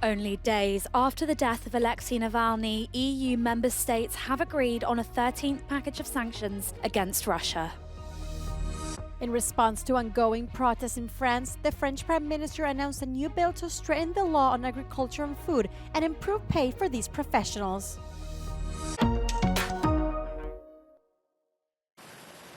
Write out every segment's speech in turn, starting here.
Only days after the death of Alexei Navalny, EU member states have agreed on a 13th package of sanctions against Russia. In response to ongoing protests in France, the French Prime Minister announced a new bill to strengthen the law on agriculture and food and improve pay for these professionals.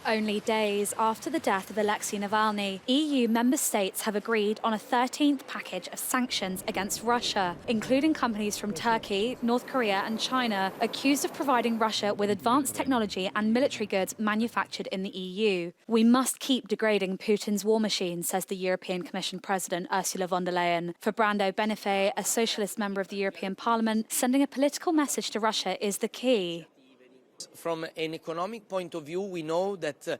Only days after the death of Alexei Navalny, EU member states have agreed on a 13th package of sanctions against Russia, including companies from Turkey, North Korea and China accused of providing Russia with advanced technology and military goods manufactured in the EU. We must keep degrading Putin's war machine, says the European Commission President Ursula von der Leyen. For Brando Benifei, a socialist member of the European Parliament, sending a political message to Russia is the key. From an economic point of view, we know that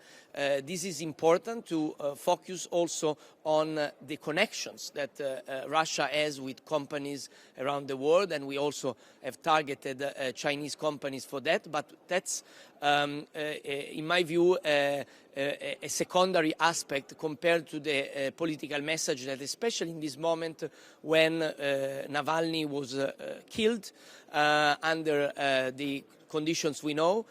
this is important to focus also on the connections that Russia has with companies around the world, and we also have targeted Chinese companies for that. But that's, in my view, a secondary aspect compared to the political message that, especially in this moment when Navalny was killed under the conditions we know,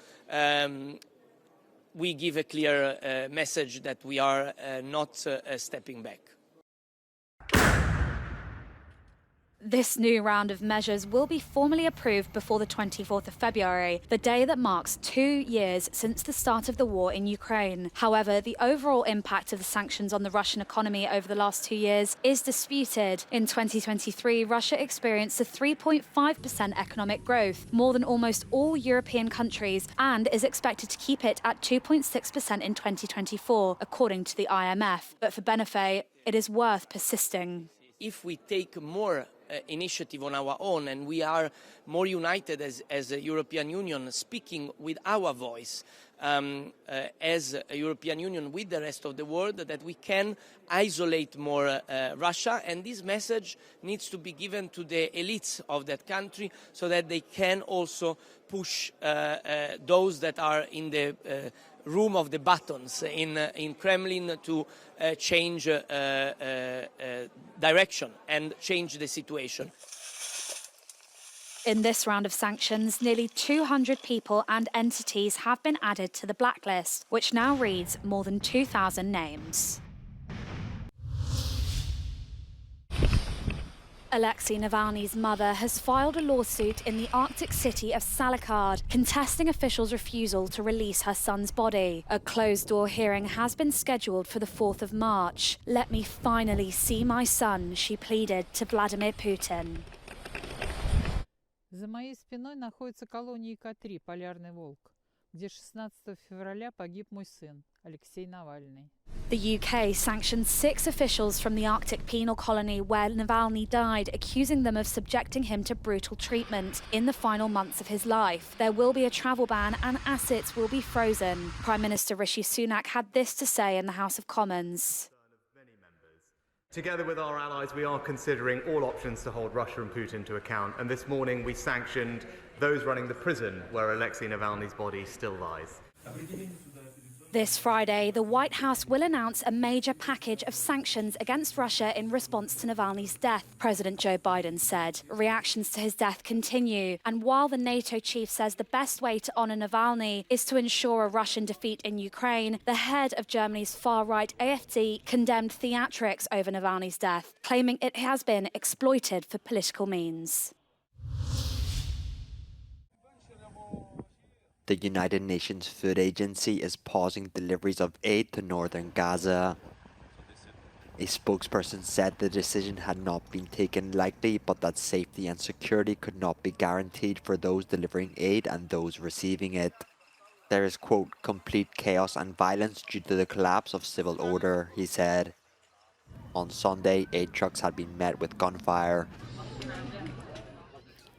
we give a clear message that we are not stepping back. This new round of measures will be formally approved before the 24th of February, the day that marks 2 years since the start of the war in Ukraine. However, the overall impact of the sanctions on the Russian economy over the last 2 years is disputed. In 2023, Russia experienced a 3.5% economic growth, more than almost all European countries, and is expected to keep it at 2.6% in 2024, according to the IMF. But for Benifei, it is worth persisting. If we take more initiative on our own and we are more united as a European Union, speaking with our voice as a European Union with the rest of the world, that we can isolate more Russia, and this message needs to be given to the elites of that country so that they can also push those that are in the room of the buttons in Kremlin to change direction and change the situation. In this round of sanctions, nearly 200 people and entities have been added to the blacklist, which now reads more than 2,000 names. Alexei Navalny's mother has filed a lawsuit in the Arctic city of Salakard, contesting officials' refusal to release her son's body. A closed-door hearing has been scheduled for the 4th of March. "Let me finally see my son," she pleaded to Vladimir Putin. За моей спиной находится колония К-3 «Полярный волк», где 16 февраля погиб мой сын Алексей Навальный. The UK sanctioned 6 officials from the Arctic penal colony where Navalny died, accusing them of subjecting him to brutal treatment in the final months of his life. There will be a travel ban and assets will be frozen. Prime Minister Rishi Sunak had this to say in the House of Commons. Together with our allies, we are considering all options to hold Russia and Putin to account, and this morning we sanctioned those running the prison where Alexei Navalny's body still lies. This Friday, the White House will announce a major package of sanctions against Russia in response to Navalny's death, President Joe Biden said. Reactions to his death continue, and while the NATO chief says the best way to honour Navalny is to ensure a Russian defeat in Ukraine, the head of Germany's far-right AfD condemned theatrics over Navalny's death, claiming it has been exploited for political means. The United Nations Food Agency is pausing deliveries of aid to northern Gaza. A spokesperson said the decision had not been taken lightly, but that safety and security could not be guaranteed for those delivering aid and those receiving it. There is, quote, complete chaos and violence due to the collapse of civil order, he said. On Sunday, aid trucks had been met with gunfire.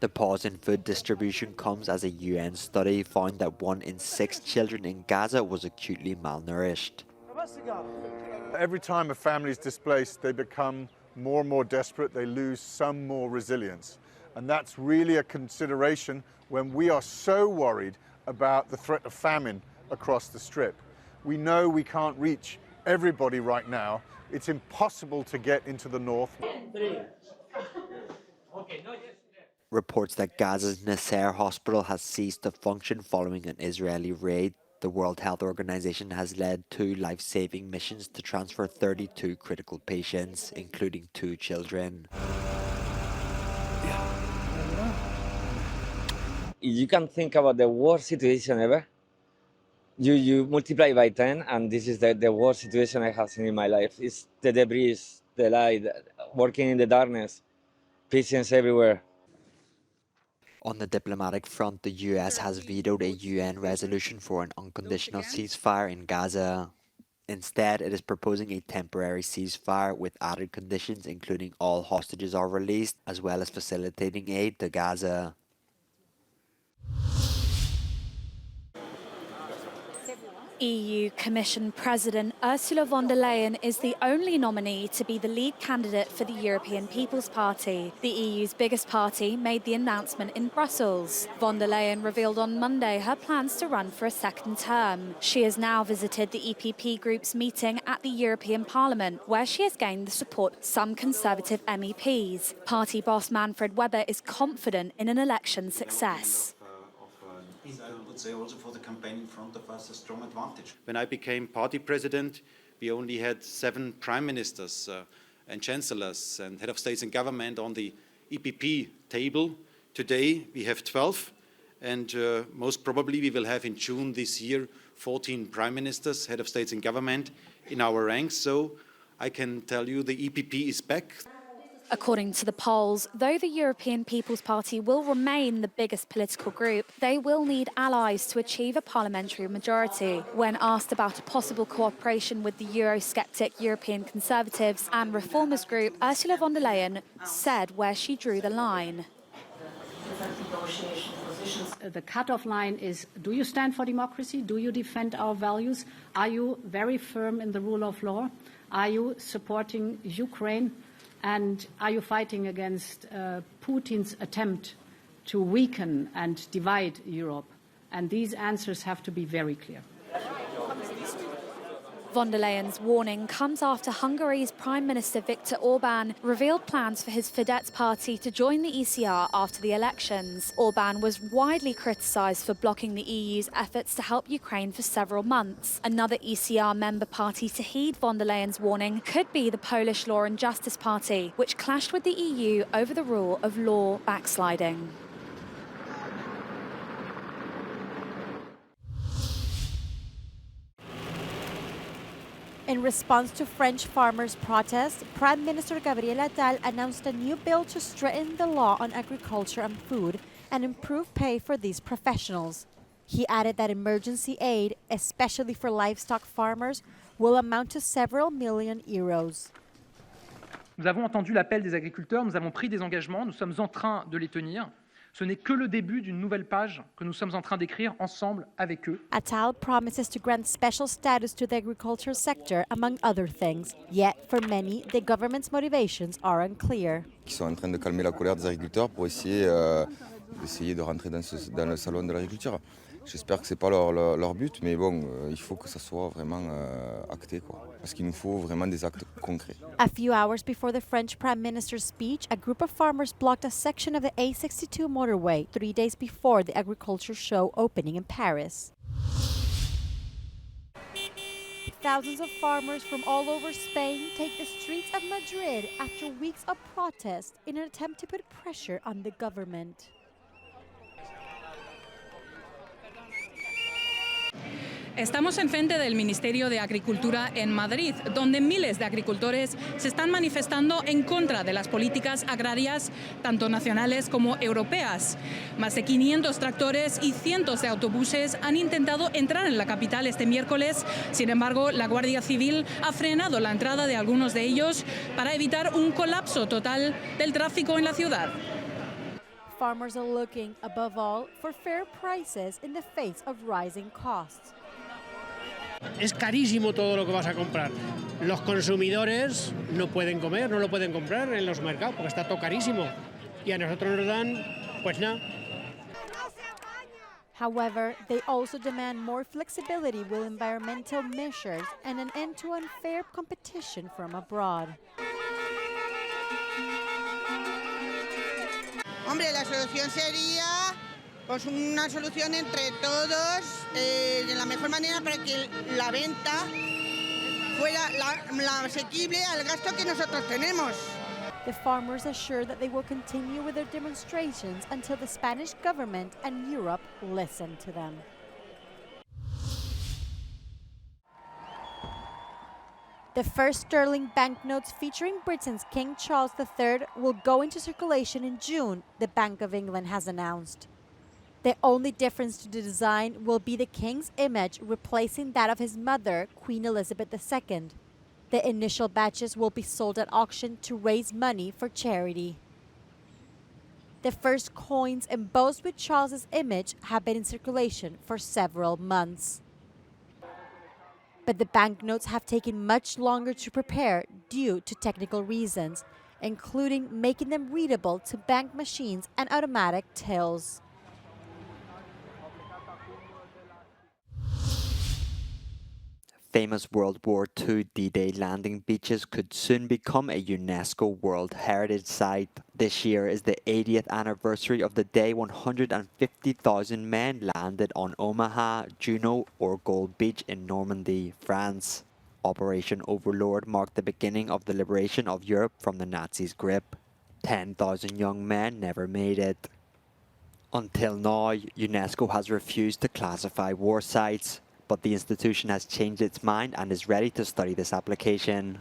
The pause in food distribution comes as a UN study found that 1 in 6 children in Gaza was acutely malnourished. Every time a family is displaced, they become more and more desperate, they lose some more resilience. And that's really a consideration when we are so worried about the threat of famine across the Strip. We know we can't reach everybody right now. It's impossible to get into the north. reports that Gaza's Nasser hospital has ceased to function following an Israeli raid. The World Health Organization has led 2 life-saving missions to transfer 32 critical patients, including 2 children. You can think about the worst situation ever. You multiply by 10, and this is the worst situation I have seen in my life. It's the debris, the light, working in the darkness, patients everywhere. On the diplomatic front, the US has vetoed a UN resolution for an unconditional ceasefire in Gaza. Instead, it is proposing a temporary ceasefire with added conditions, including all hostages are released, as well as facilitating aid to Gaza. EU Commission President Ursula von der Leyen is the only nominee to be the lead candidate for the European People's Party. The EU's biggest party made the announcement in Brussels. Von der Leyen revealed on Monday her plans to run for a second term. She has now visited the EPP group's meeting at the European Parliament, where she has gained the support of some Conservative MEPs. Party boss Manfred Weber is confident in an election success. I would say also for the campaign in front of us a strong advantage. When I became party president, we only had 7 prime ministers and chancellors and head of states and government on the EPP table. Today we have 12, and most probably we will have in June this year 14 prime ministers, head of states and government in our ranks. So I can tell you the EPP is back. According to the polls, though the European People's Party will remain the biggest political group, they will need allies to achieve a parliamentary majority. When asked about a possible cooperation with the Eurosceptic European Conservatives and Reformers group, Ursula von der Leyen said where she drew the line. The cut-off line is, do you stand for democracy? Do you defend our values? Are you very firm in the rule of law? Are you supporting Ukraine? And are you fighting against Putin's attempt to weaken and divide Europe? And these answers have to be very clear. Von der Leyen's warning comes after Hungary's Prime Minister Viktor Orbán revealed plans for his Fidesz party to join the ECR after the elections. Orbán was widely criticised for blocking the EU's efforts to help Ukraine for several months. Another ECR member party to heed von der Leyen's warning could be the Polish Law and Justice Party, which clashed with the EU over the rule of law backsliding. In response to French farmers' protests, Prime Minister Gabriel Attal announced a new bill to strengthen the law on agriculture and food and improve pay for these professionals. He added that emergency aid, especially for livestock farmers, will amount to several million euros. Nous avons entendu l'appel des agriculteurs, nous avons pris des engagements, nous sommes en train de les tenir. Ce n'est que le début d'une nouvelle page que nous sommes en train d'écrire ensemble avec eux. Attal promises to grant special status to the agriculture sector, among other things. Yet, for many, the government's motivations are unclear. Ils sont en train de calmer la colère des agriculteurs pour essayer de rentrer dans le salon de l'agriculture. J'espère que ce n'est pas leur but, mais bon, il faut que ça soit vraiment acté, quoi. Parce qu'il nous faut vraiment des actes concrets. A few hours before the French Prime Minister's speech, a group of farmers blocked a section of the A62 motorway 3 days before the agriculture show opening in Paris. Thousands of farmers from all over Spain take the streets of Madrid after weeks of protest in an attempt to put pressure on the government. Estamos enfrente del Ministerio de Agricultura en Madrid, donde miles de agricultores se están manifestando en contra de las políticas agrarias, tanto nacionales como europeas. Más de 500 tractores y cientos de autobuses han intentado entrar en la capital este miércoles. Sin embargo, la Guardia Civil ha frenado la entrada de algunos de ellos para evitar un colapso total del tráfico en la ciudad. Farmers are looking, above all, for fair prices in the face of rising costs. Es carísimo todo lo que vas a comprar. Los consumidores no pueden comer, no lo pueden comprar en los mercados porque está todo carísimo. Y a nosotros nos dan, pues nada. However, they also demand more flexibility with environmental measures and an end to unfair competition from abroad. Hombre, la solución sería pues una solución entre todos de la mejor manera para que la venta fuera la asequible al gasto que nosotros tenemos. The farmers assure that they will continue with their demonstrations until the Spanish government and Europe listen to them. The first sterling banknotes featuring Britain's King Charles III will go into circulation in June, the Bank of England has announced. The only difference to the design will be the King's image replacing that of his mother, Queen Elizabeth II. The initial batches will be sold at auction to raise money for charity. The first coins embossed with Charles's image have been in circulation for several months. But the banknotes have taken much longer to prepare due to technical reasons, including making them readable to bank machines and automatic tills. Famous World War II D-Day landing beaches could soon become a UNESCO World Heritage Site. This year is the 80th anniversary of the day 150,000 men landed on Omaha, Juno or Gold Beach in Normandy, France. Operation Overlord marked the beginning of the liberation of Europe from the Nazis' grip. 10,000 young men never made it. Until now, UNESCO has refused to classify war sites, but the institution has changed its mind and is ready to study this application.